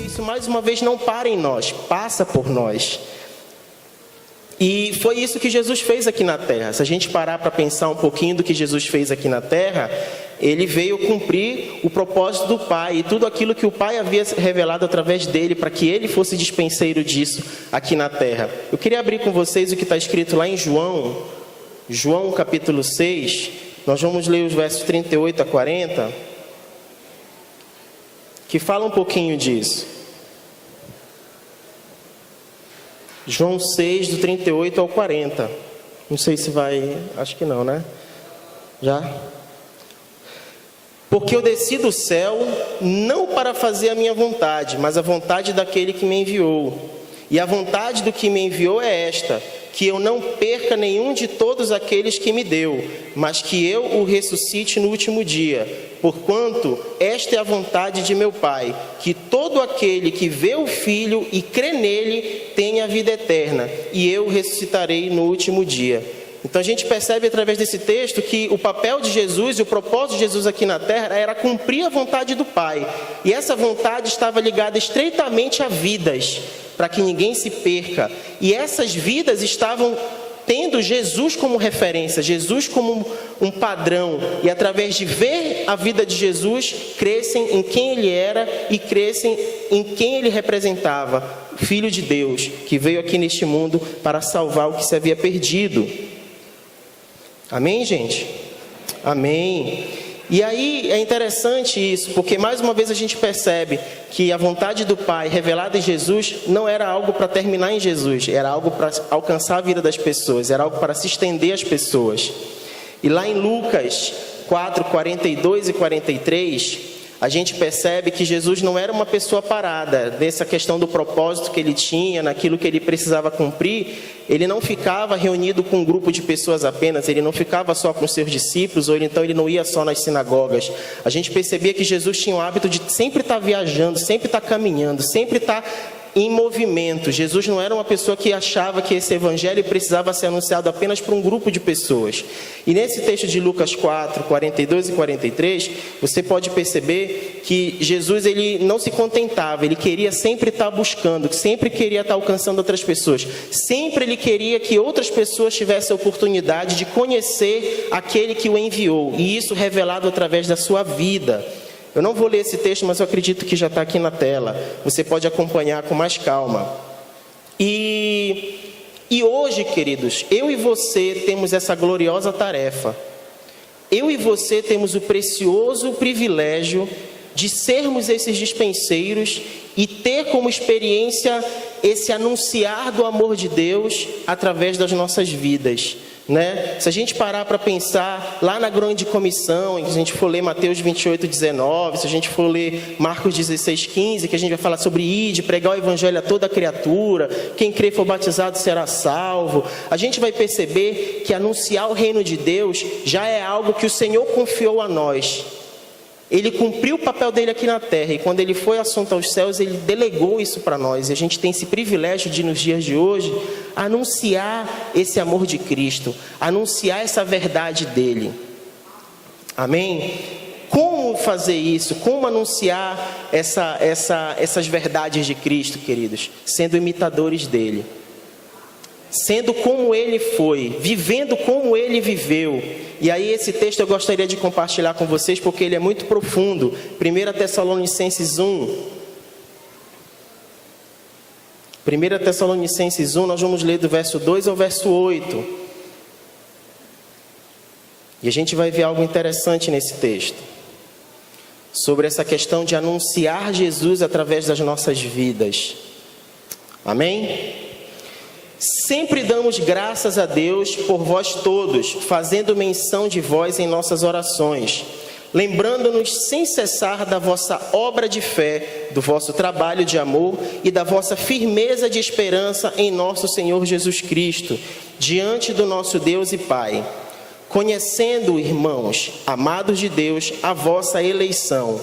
Isso mais uma vez não para em nós, passa por nós. E foi isso que Jesus fez aqui na terra. Se a gente parar para pensar um pouquinho do que Jesus fez aqui na terra, ele veio cumprir o propósito do Pai e tudo aquilo que o Pai havia revelado através dele, para que ele fosse dispenseiro disso aqui na terra. Eu queria abrir com vocês o que está escrito lá em João capítulo 6. Nós vamos ler os versos 38 a 40, que fala um pouquinho disso. João 6, do 38 ao 40. Não sei se vai... Acho que não, né? Já? Porque eu desci do céu, não para fazer a minha vontade, mas a vontade daquele que me enviou. E a vontade do que me enviou é esta: que eu não perca nenhum de todos aqueles que me deu, mas que eu o ressuscite no último dia. Porquanto esta é a vontade de meu Pai, que todo aquele que vê o Filho e crê nele tenha a vida eterna, e eu o ressuscitarei no último dia. Então a gente percebe através desse texto que o papel de Jesus e o propósito de Jesus aqui na terra era cumprir a vontade do Pai. E essa vontade estava ligada estreitamente a vidas, para que ninguém se perca. E essas vidas estavam tendo Jesus como referência, Jesus como um padrão. E através de ver a vida de Jesus, crescem em quem ele era e crescem em quem ele representava. Filho de Deus, que veio aqui neste mundo para salvar o que se havia perdido. Amém, gente? Amém. E aí é interessante isso, porque mais uma vez a gente percebe que a vontade do Pai revelada em Jesus não era algo para terminar em Jesus, era algo para alcançar a vida das pessoas, era algo para se estender às pessoas. E lá em Lucas 4, 42 e 43, a gente percebe que Jesus não era uma pessoa parada, nessa questão do propósito que ele tinha, naquilo que ele precisava cumprir. Ele não ficava reunido com um grupo de pessoas apenas, ele não ficava só com seus discípulos, ou então ele não ia só nas sinagogas. A gente percebia que Jesus tinha o hábito de sempre estar viajando, sempre estar caminhando, sempre estar em movimento. Jesus não era uma pessoa que achava que esse evangelho precisava ser anunciado apenas para um grupo de pessoas. E nesse texto de Lucas 4, 42 e 43, você pode perceber que Jesus ele não se contentava, ele queria sempre estar buscando, sempre queria estar alcançando outras pessoas. Sempre ele queria que outras pessoas tivessem a oportunidade de conhecer aquele que o enviou, e isso revelado através da sua vida. Eu não vou ler esse texto, mas eu acredito que já está aqui na tela. Você pode acompanhar com mais calma. E hoje, queridos, eu e você temos essa gloriosa tarefa. Eu e você temos o precioso privilégio de sermos esses dispenseiros e ter como experiência esse anunciar do amor de Deus através das nossas vidas. Né? Se a gente parar para pensar lá na grande comissão, se a gente for ler Mateus 28, 19, se a gente for ler Marcos 16, 15, que a gente vai falar sobre ide, pregar o evangelho a toda criatura, quem crer for batizado será salvo, a gente vai perceber que anunciar o reino de Deus já é algo que o Senhor confiou a nós. Ele cumpriu o papel dele aqui na terra, e quando ele foi assunto aos céus, ele delegou isso para nós. E a gente tem esse privilégio de, nos dias de hoje, anunciar esse amor de Cristo, anunciar essa verdade dele. Amém? Como fazer isso? Como anunciar essas verdades de Cristo, queridos? Sendo imitadores dele. Sendo como ele foi, vivendo como ele viveu. E aí esse texto eu gostaria de compartilhar com vocês, porque ele é muito profundo. 1 Tessalonicenses 1. 1 Tessalonicenses 1, nós vamos ler do verso 2 ao verso 8. E a gente vai ver algo interessante nesse texto. Sobre essa questão de anunciar Jesus através das nossas vidas. Amém? Sempre damos graças a Deus por vós todos, fazendo menção de vós em nossas orações, lembrando-nos sem cessar da vossa obra de fé, do vosso trabalho de amor e da vossa firmeza de esperança em nosso Senhor Jesus Cristo, diante do nosso Deus e Pai. Conhecendo, irmãos, amados de Deus, a vossa eleição,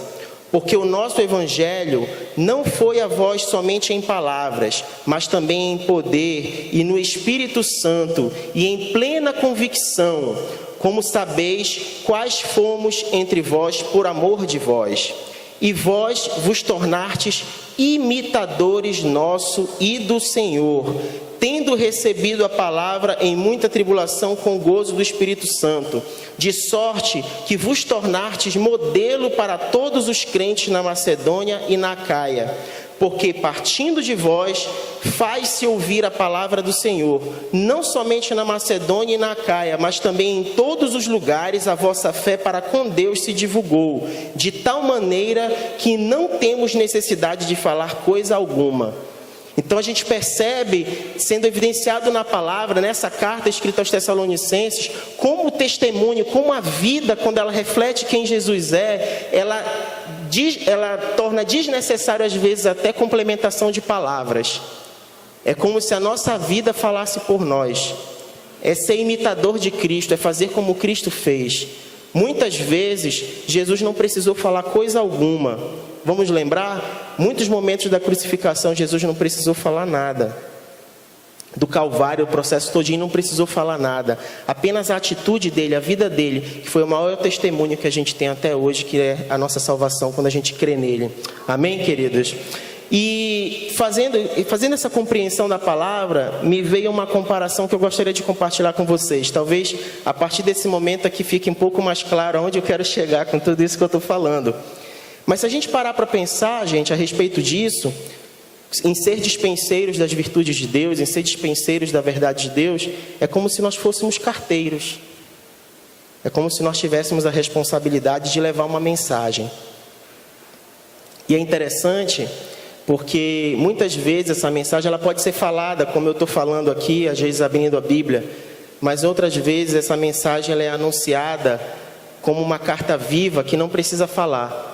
Porque o nosso evangelho não foi a vós somente em palavras, mas também em poder e no Espírito Santo e em plena convicção, como sabeis quais fomos entre vós por amor de vós. E vós vos tornastes imitadores nosso e do Senhor, tendo recebido a palavra em muita tribulação com gozo do Espírito Santo, de sorte que vos tornastes modelo para todos os crentes na Macedônia e na Acaia. Porque partindo de vós, faz-se ouvir a palavra do Senhor, não somente na Macedônia e na Acaia, mas também em todos os lugares a vossa fé para com Deus se divulgou, de tal maneira que não temos necessidade de falar coisa alguma. Então a gente percebe, sendo evidenciado na palavra, nessa carta escrita aos Tessalonicenses, como o testemunho, como a vida, quando ela reflete quem Jesus é, ela torna desnecessário às vezes até complementação de palavras. É como se a nossa vida falasse por nós. É ser imitador de Cristo, é fazer como Cristo fez. Muitas vezes Jesus não precisou falar coisa alguma. Vamos lembrar, muitos momentos da crucificação Jesus não precisou falar nada. Do Calvário, o processo todinho, não precisou falar nada. Apenas a atitude dele, a vida dele, que foi o maior testemunho que a gente tem até hoje, que é a nossa salvação quando a gente crê nele. Amém, queridos? E fazendo essa compreensão da palavra, me veio uma comparação que eu gostaria de compartilhar com vocês. Talvez a partir desse momento aqui fique um pouco mais claro aonde eu quero chegar com tudo isso que eu estou falando. Mas se a gente parar para pensar, gente, a respeito disso, em ser dispenseiros das virtudes de Deus, em ser dispenseiros da verdade de Deus, é como se nós fôssemos carteiros. É como se nós tivéssemos a responsabilidade de levar uma mensagem. E é interessante porque muitas vezes essa mensagem ela pode ser falada, como eu estou falando aqui, às vezes abrindo a Bíblia, mas outras vezes essa mensagem ela é anunciada como uma carta viva que não precisa falar.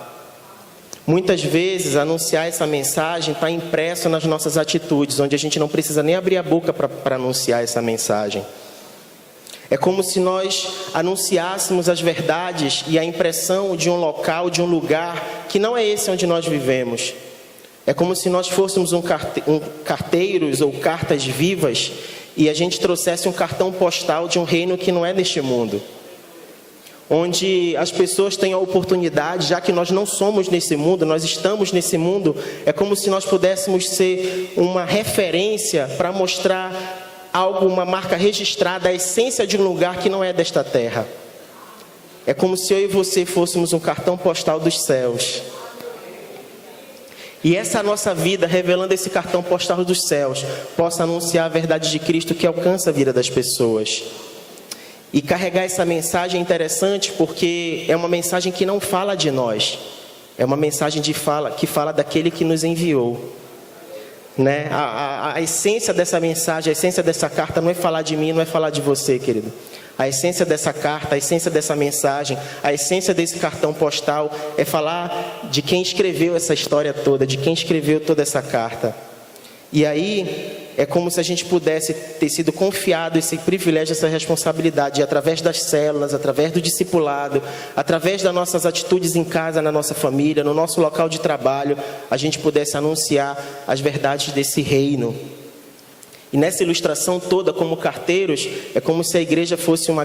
Muitas vezes, anunciar essa mensagem está impresso nas nossas atitudes, onde a gente não precisa nem abrir a boca para anunciar essa mensagem. É como se nós anunciássemos as verdades e a impressão de um local, de um lugar, que não é esse onde nós vivemos. É como se nós fôssemos carteiros ou cartas vivas e a gente trouxesse um cartão postal de um reino que não é deste mundo. Onde as pessoas têm a oportunidade, já que nós não somos nesse mundo, nós estamos nesse mundo, é como se nós pudéssemos ser uma referência para mostrar algo, uma marca registrada, a essência de um lugar que não é desta terra. É como se eu e você fôssemos um cartão postal dos céus. E essa nossa vida, revelando esse cartão postal dos céus, possa anunciar a verdade de Cristo que alcança a vida das pessoas. E carregar essa mensagem é interessante porque é uma mensagem que não fala de nós. É uma mensagem que fala daquele que nos enviou. Né? A essência dessa mensagem, a essência dessa carta não é falar de mim, não é falar de você, querido. A essência dessa carta, a essência dessa mensagem, a essência desse cartão postal é falar de quem escreveu essa história toda, de quem escreveu toda essa carta. E aí é como se a gente pudesse ter sido confiado esse privilégio, essa responsabilidade, através das células, através do discipulado, através das nossas atitudes em casa, na nossa família, no nosso local de trabalho, a gente pudesse anunciar as verdades desse reino. E nessa ilustração toda, como carteiros, é como se a igreja fosse um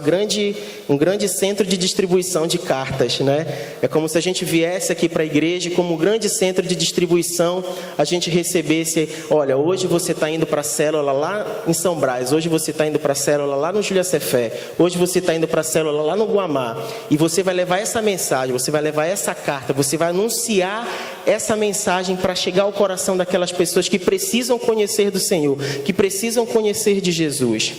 grande centro de distribuição de cartas, né? É como se a gente viesse aqui para a igreja e como um grande centro de distribuição, a gente recebesse, olha, hoje você está indo para a célula lá em São Brás, hoje você está indo para a célula lá no Júlia Cefé, hoje você está indo para a célula lá no Guamá, e você vai levar essa mensagem, você vai levar essa carta, você vai anunciar essa mensagem para chegar ao coração daquelas pessoas que precisam conhecer do Senhor, que precisam conhecer de Jesus.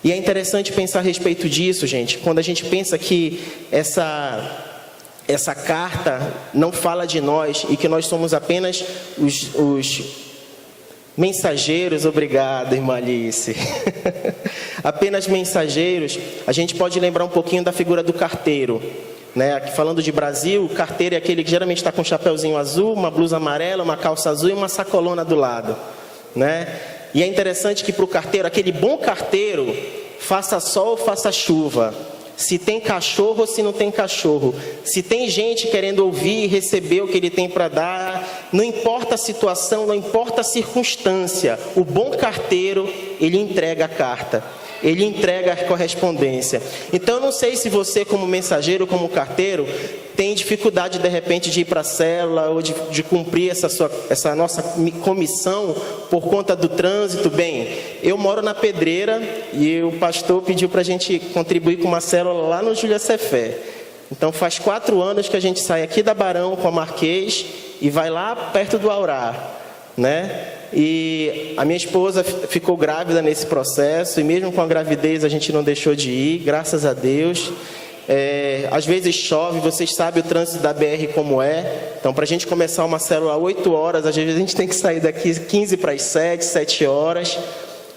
E é interessante pensar a respeito disso, gente, quando a gente pensa que essa carta não fala de nós e que nós somos apenas os mensageiros, obrigado, irmã Alice, apenas mensageiros, a gente pode lembrar um pouquinho da figura do carteiro. Né? Falando de Brasil, o carteiro é aquele que geralmente está com um chapéuzinho azul, uma blusa amarela, uma calça azul e uma sacolona do lado. Né? E é interessante que para o carteiro, aquele bom carteiro, faça sol ou faça chuva, Se tem cachorro ou se não tem cachorro. Se tem gente querendo ouvir e receber o que ele tem para dar. Não importa a situação, não importa a circunstância. O bom carteiro, ele entrega a carta. Ele entrega a correspondência. Então eu não sei se você, como mensageiro, como carteiro, tem dificuldade de repente de ir para a célula ou de cumprir essa nossa comissão por conta do trânsito. Bem, eu moro na Pedreira e o pastor pediu para a gente contribuir com uma célula lá no Júlia Cefé. Então faz 4 anos que a gente sai aqui da Barão com a Marquês e vai lá perto do Aurá, né? E a minha esposa ficou grávida nesse processo, e mesmo com a gravidez a gente não deixou de ir, graças a Deus. Às vezes chove, vocês sabem o trânsito da BR como é. Então, para a gente começar uma célula às 8 horas, às vezes a gente tem que sair daqui 15 para as 7, 7 horas.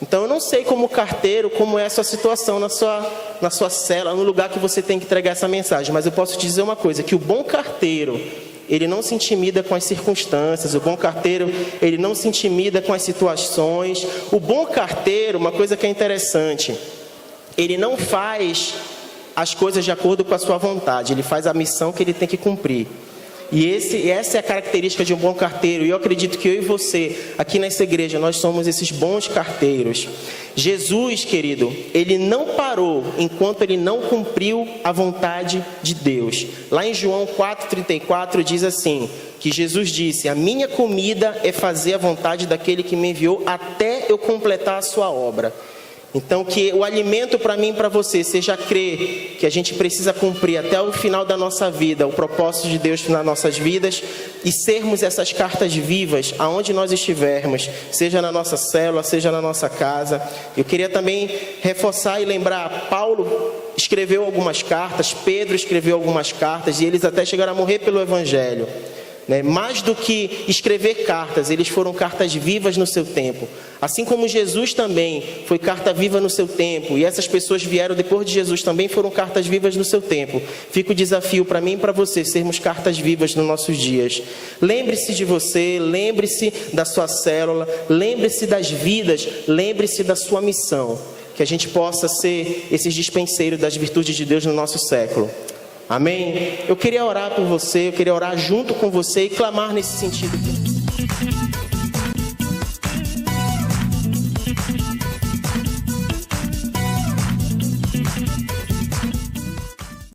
Então, eu não sei como carteiro, como é a sua situação na sua célula, no lugar que você tem que entregar essa mensagem. Mas eu posso te dizer uma coisa, que o bom carteiro, ele não se intimida com as circunstâncias. O bom carteiro, ele não se intimida com as situações. O bom carteiro, uma coisa que é interessante, ele não faz as coisas de acordo com a sua vontade. Ele faz a missão que ele tem que cumprir. E essa é a característica de um bom carteiro. E eu acredito que eu e você, aqui nessa igreja, nós somos esses bons carteiros. Jesus, querido, ele não parou enquanto ele não cumpriu a vontade de Deus. Lá em João 4,34 diz assim, que Jesus disse: a minha comida é fazer a vontade daquele que me enviou até eu completar a sua obra. Então, que o alimento para mim e para você seja crer que a gente precisa cumprir até o final da nossa vida o propósito de Deus nas nossas vidas e sermos essas cartas vivas aonde nós estivermos, seja na nossa célula, seja na nossa casa. Eu queria também reforçar e lembrar, Paulo escreveu algumas cartas, Pedro escreveu algumas cartas e eles até chegaram a morrer pelo Evangelho. Mais do que escrever cartas, eles foram cartas vivas no seu tempo. Assim como Jesus também foi carta viva no seu tempo, e essas pessoas vieram depois de Jesus também foram cartas vivas no seu tempo. Fica o desafio para mim e para você, sermos cartas vivas nos nossos dias. Lembre-se de você, lembre-se da sua célula, lembre-se das vidas, lembre-se da sua missão. Que a gente possa ser esses dispenseiros das virtudes de Deus no nosso século. Amém? Eu queria orar por você, eu queria orar junto com você e clamar nesse sentido.